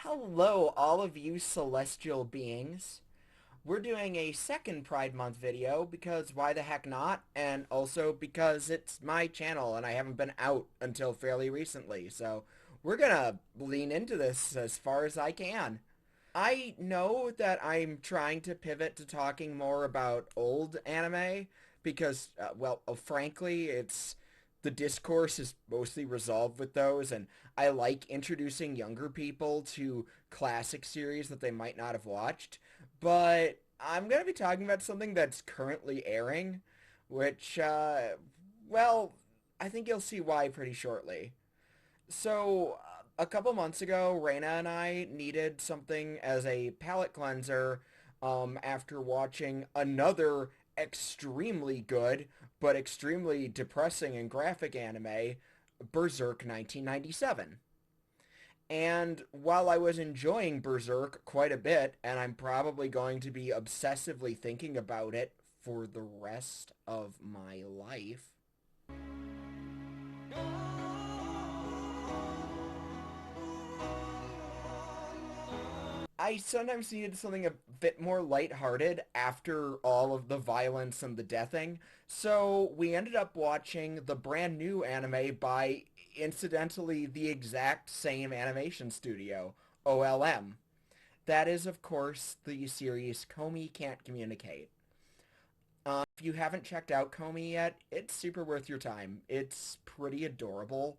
Hello, all of you celestial beings. We're doing a second Pride Month video because why the heck not? And also because it's my channel and I haven't been out until fairly recently. So we're gonna lean into this as far as I can. I know that I'm trying to pivot to talking more about old anime because, frankly, it's the discourse is mostly resolved with those, and I like introducing younger people to classic series that they might not have watched. But I'm going to be talking about something that's currently airing, which, well, I think you'll see why pretty shortly. So, a couple months ago, Raina and I needed something as a palate cleanser after watching another extremely good but extremely depressing and graphic anime, Berserk 1997. And while I was enjoying Berserk quite a bit, and I'm probably going to be obsessively thinking about it for the rest of my life, I sometimes needed something a bit more lighthearted after all of the violence and the deathing. So we ended up watching the brand new anime by, incidentally, the exact same animation studio, OLM. That is, of course, the series Komi Can't Communicate. If you haven't checked out Comey yet, it's super worth your time. It's pretty adorable.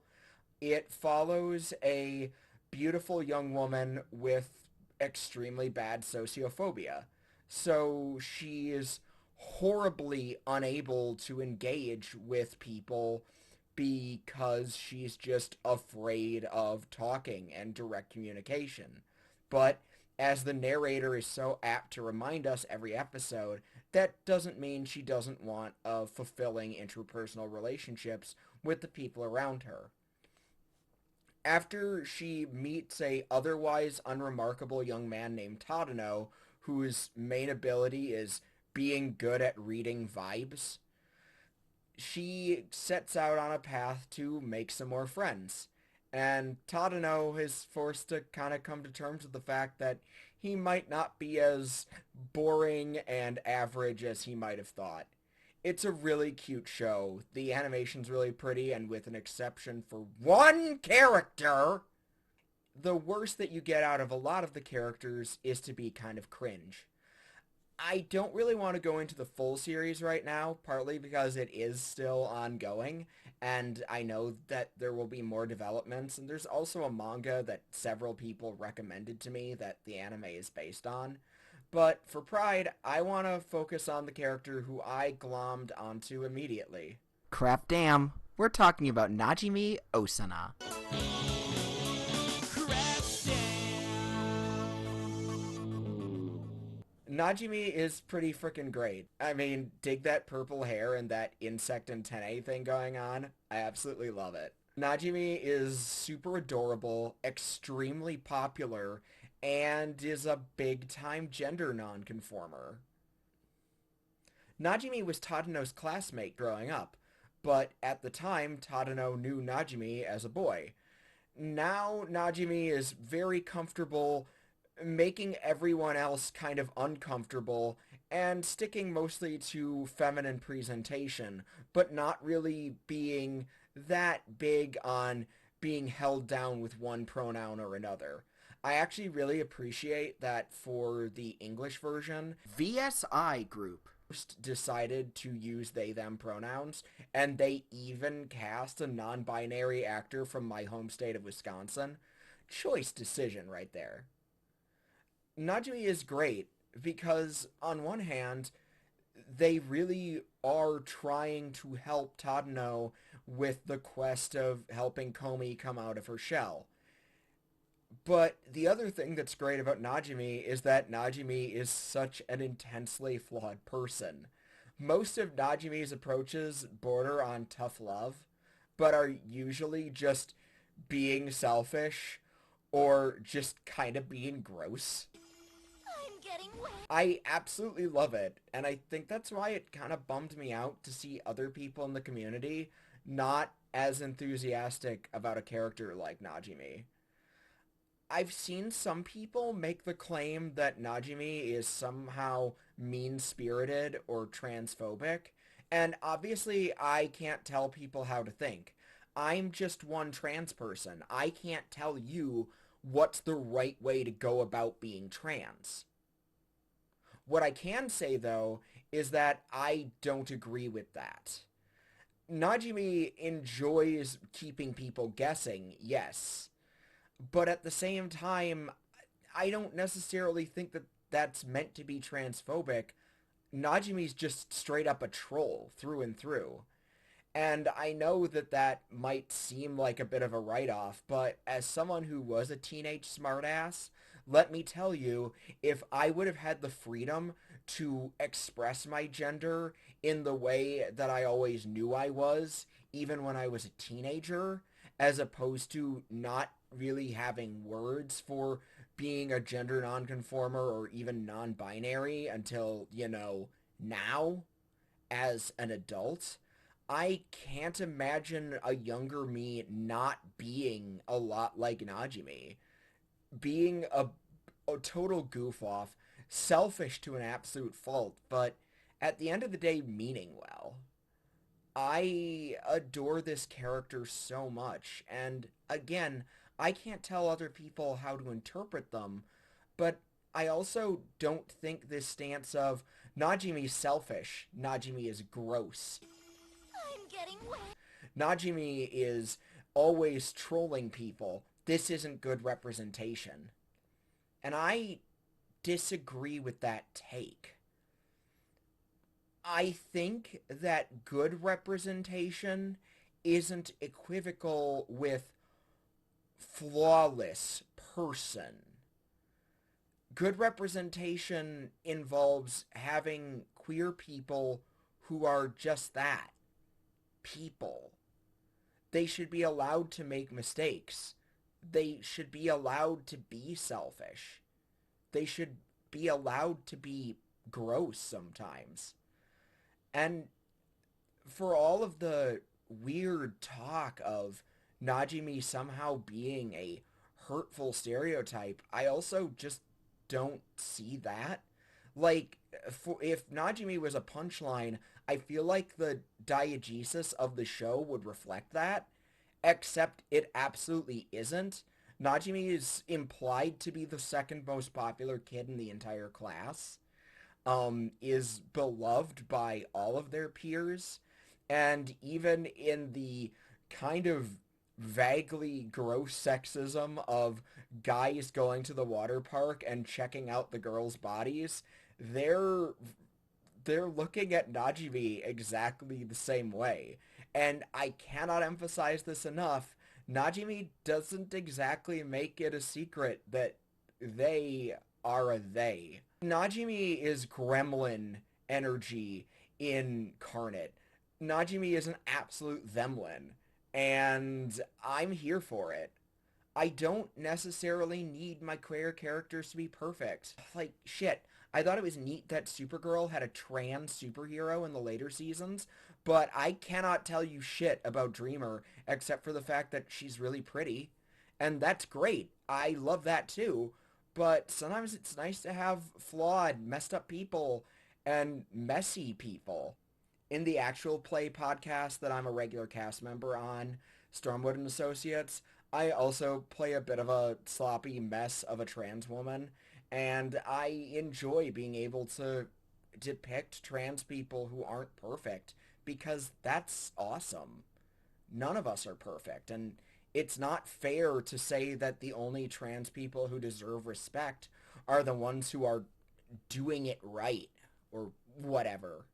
It follows a beautiful young woman with extremely bad sociophobia. So she is horribly unable to engage with people because she's just afraid of talking and direct communication. But as the narrator is so apt to remind us every episode, that doesn't mean she doesn't want fulfilling interpersonal relationships with the people around her. After she meets a otherwise unremarkable young man named Tadano, whose main ability is being good at reading vibes, she sets out on a path to make some more friends. And Tadano is forced to kind of come to terms with the fact that he might not be as boring and average as he might have thought. It's a really cute show. The animation's really pretty, and with an exception for one character, the worst that you get out of a lot of the characters is to be kind of cringe. I don't really want to go into the full series right now, partly because it is still ongoing, and I know that there will be more developments, and there's also a manga that several people recommended to me that the anime is based on. But for Pride, I want to focus on the character who I glommed onto immediately. Crap damn, we're talking about Najimi Osana. Najimi is pretty freaking great. I mean, dig that purple hair and that insect antennae thing going on. I absolutely love it. Najimi is super adorable, extremely popular, and is a big-time gender nonconformer. Najimi was Tadano's classmate growing up, but at the time, Tadano knew Najimi as a boy. Now, Najimi is very comfortable making everyone else kind of uncomfortable and sticking mostly to feminine presentation, but not really being that big on being held down with one pronoun or another. I actually really appreciate that for the English version, VSI Group decided to use they them pronouns, and they even cast a non-binary actor from my home state of Wisconsin. Choice decision right there. Najimi is great because on one hand, they really are trying to help Tadano with the quest of helping Komi come out of her shell. But the other thing that's great about Najimi is that Najimi is such an intensely flawed person. Most of Najimi's approaches border on tough love, but are usually just being selfish or just kind of being gross. I'm getting wet. I absolutely love it, and I think that's why it kind of bummed me out to see other people in the community not as enthusiastic about a character like Najimi. I've seen some people make the claim that Najimi is somehow mean-spirited or transphobic, and obviously I can't tell people how to think. I'm just one trans person. I can't tell you what's the right way to go about being trans. What I can say, though, is that I don't agree with that. Najimi enjoys keeping people guessing, yes, but at the same time, I don't necessarily think that that's meant to be transphobic. Najimi's just straight up a troll through and through. And I know that that might seem like a bit of a write-off, but as someone who was a teenage smartass, let me tell you, if I would have had the freedom to express my gender in the way that I always knew I was, even when I was a teenager, as opposed to not really having words for being a gender nonconformer or even non-binary until, now as an adult, I can't imagine a younger me not being a lot like Najimi. Being a total goof off, selfish to an absolute fault, but at the end of the day, meaning well. I adore this character so much, and again, I can't tell other people how to interpret them, but I also don't think this stance of Najimi's selfish, Najimi is gross, I'm getting wet. Najimi is always trolling people, this isn't good representation. And I disagree with that take. I think that good representation isn't equivocal with flawless person. Good representation involves having queer people who are just that, people. They should be allowed to make mistakes. They should be allowed to be selfish. They should be allowed to be gross sometimes. And for all of the weird talk of Najimi somehow being a hurtful stereotype, I also just don't see that. Like, if Najimi was a punchline, I feel like the diegesis of the show would reflect that, except it absolutely isn't. Najimi is implied to be the second most popular kid in the entire class, is beloved by all of their peers, and even in the kind of vaguely gross sexism of guys going to the water park and checking out the girls' bodies, they're they're looking at Najimi exactly the same way. And I cannot emphasize this enough. Najimi doesn't exactly make it a secret that they are a they. Najimi is gremlin energy incarnate. Najimi is an absolute themlin, and I'm here for it. I don't necessarily need my queer characters to be perfect. Like, shit, I thought it was neat that Supergirl had a trans superhero in the later seasons, but I cannot tell you shit about Dreamer except for the fact that she's really pretty. And that's great. I love that too. But sometimes it's nice to have flawed, messed up people and messy people. In the actual play podcast that I'm a regular cast member on, Stormwood and Associates, I also play a bit of a sloppy mess of a trans woman, and I enjoy being able to depict trans people who aren't perfect because that's awesome. None of us are perfect, and it's not fair to say that the only trans people who deserve respect are the ones who are doing it right or whatever.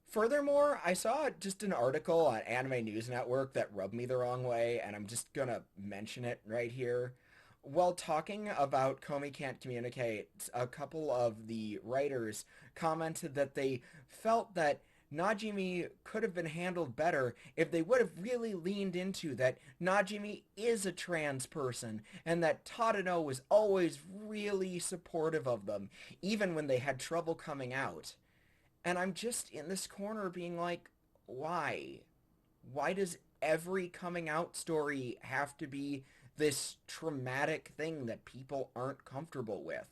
Furthermore, I saw just an article on Anime News Network that rubbed me the wrong way, and I'm just gonna mention it right here. While talking about Komi Can't Communicate, a couple of the writers commented that they felt that Najimi could have been handled better if they would have really leaned into that Najimi is a trans person and that Tadano was always really supportive of them, even when they had trouble coming out. And I'm just in this corner being like, why? Why does every coming out story have to be this traumatic thing that people aren't comfortable with.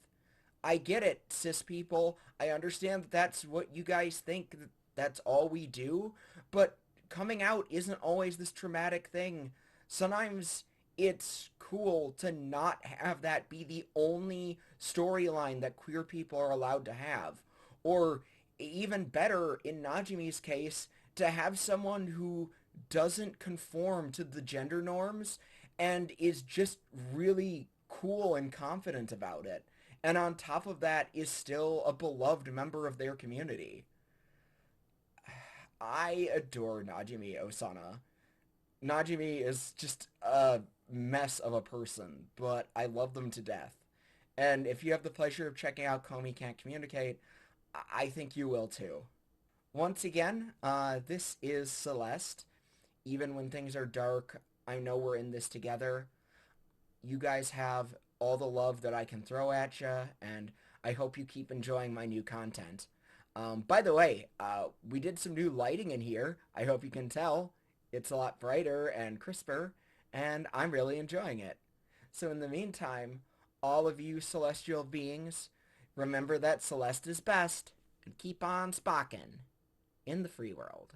I get it, cis people. I understand that that's what you guys think, that that's all we do, but coming out isn't always this traumatic thing. Sometimes it's cool to not have that be the only storyline that queer people are allowed to have. Or even better, in Najimi's case, to have someone who doesn't conform to the gender norms and is just really cool and confident about it. And on top of that is still a beloved member of their community. I adore Najimi Osana. Najimi is just a mess of a person, but I love them to death. And if you have the pleasure of checking out Komi Can't Communicate, I think you will too. Once again, this is Celeste. Even when things are dark, I know we're in this together. You guys have all the love that I can throw at you, and I hope you keep enjoying my new content. By the way, we did some new lighting in here. I hope you can tell. It's a lot brighter and crisper, and I'm really enjoying it. So in the meantime, all of you celestial beings, remember that Celeste is best, and keep on spocking in the free world.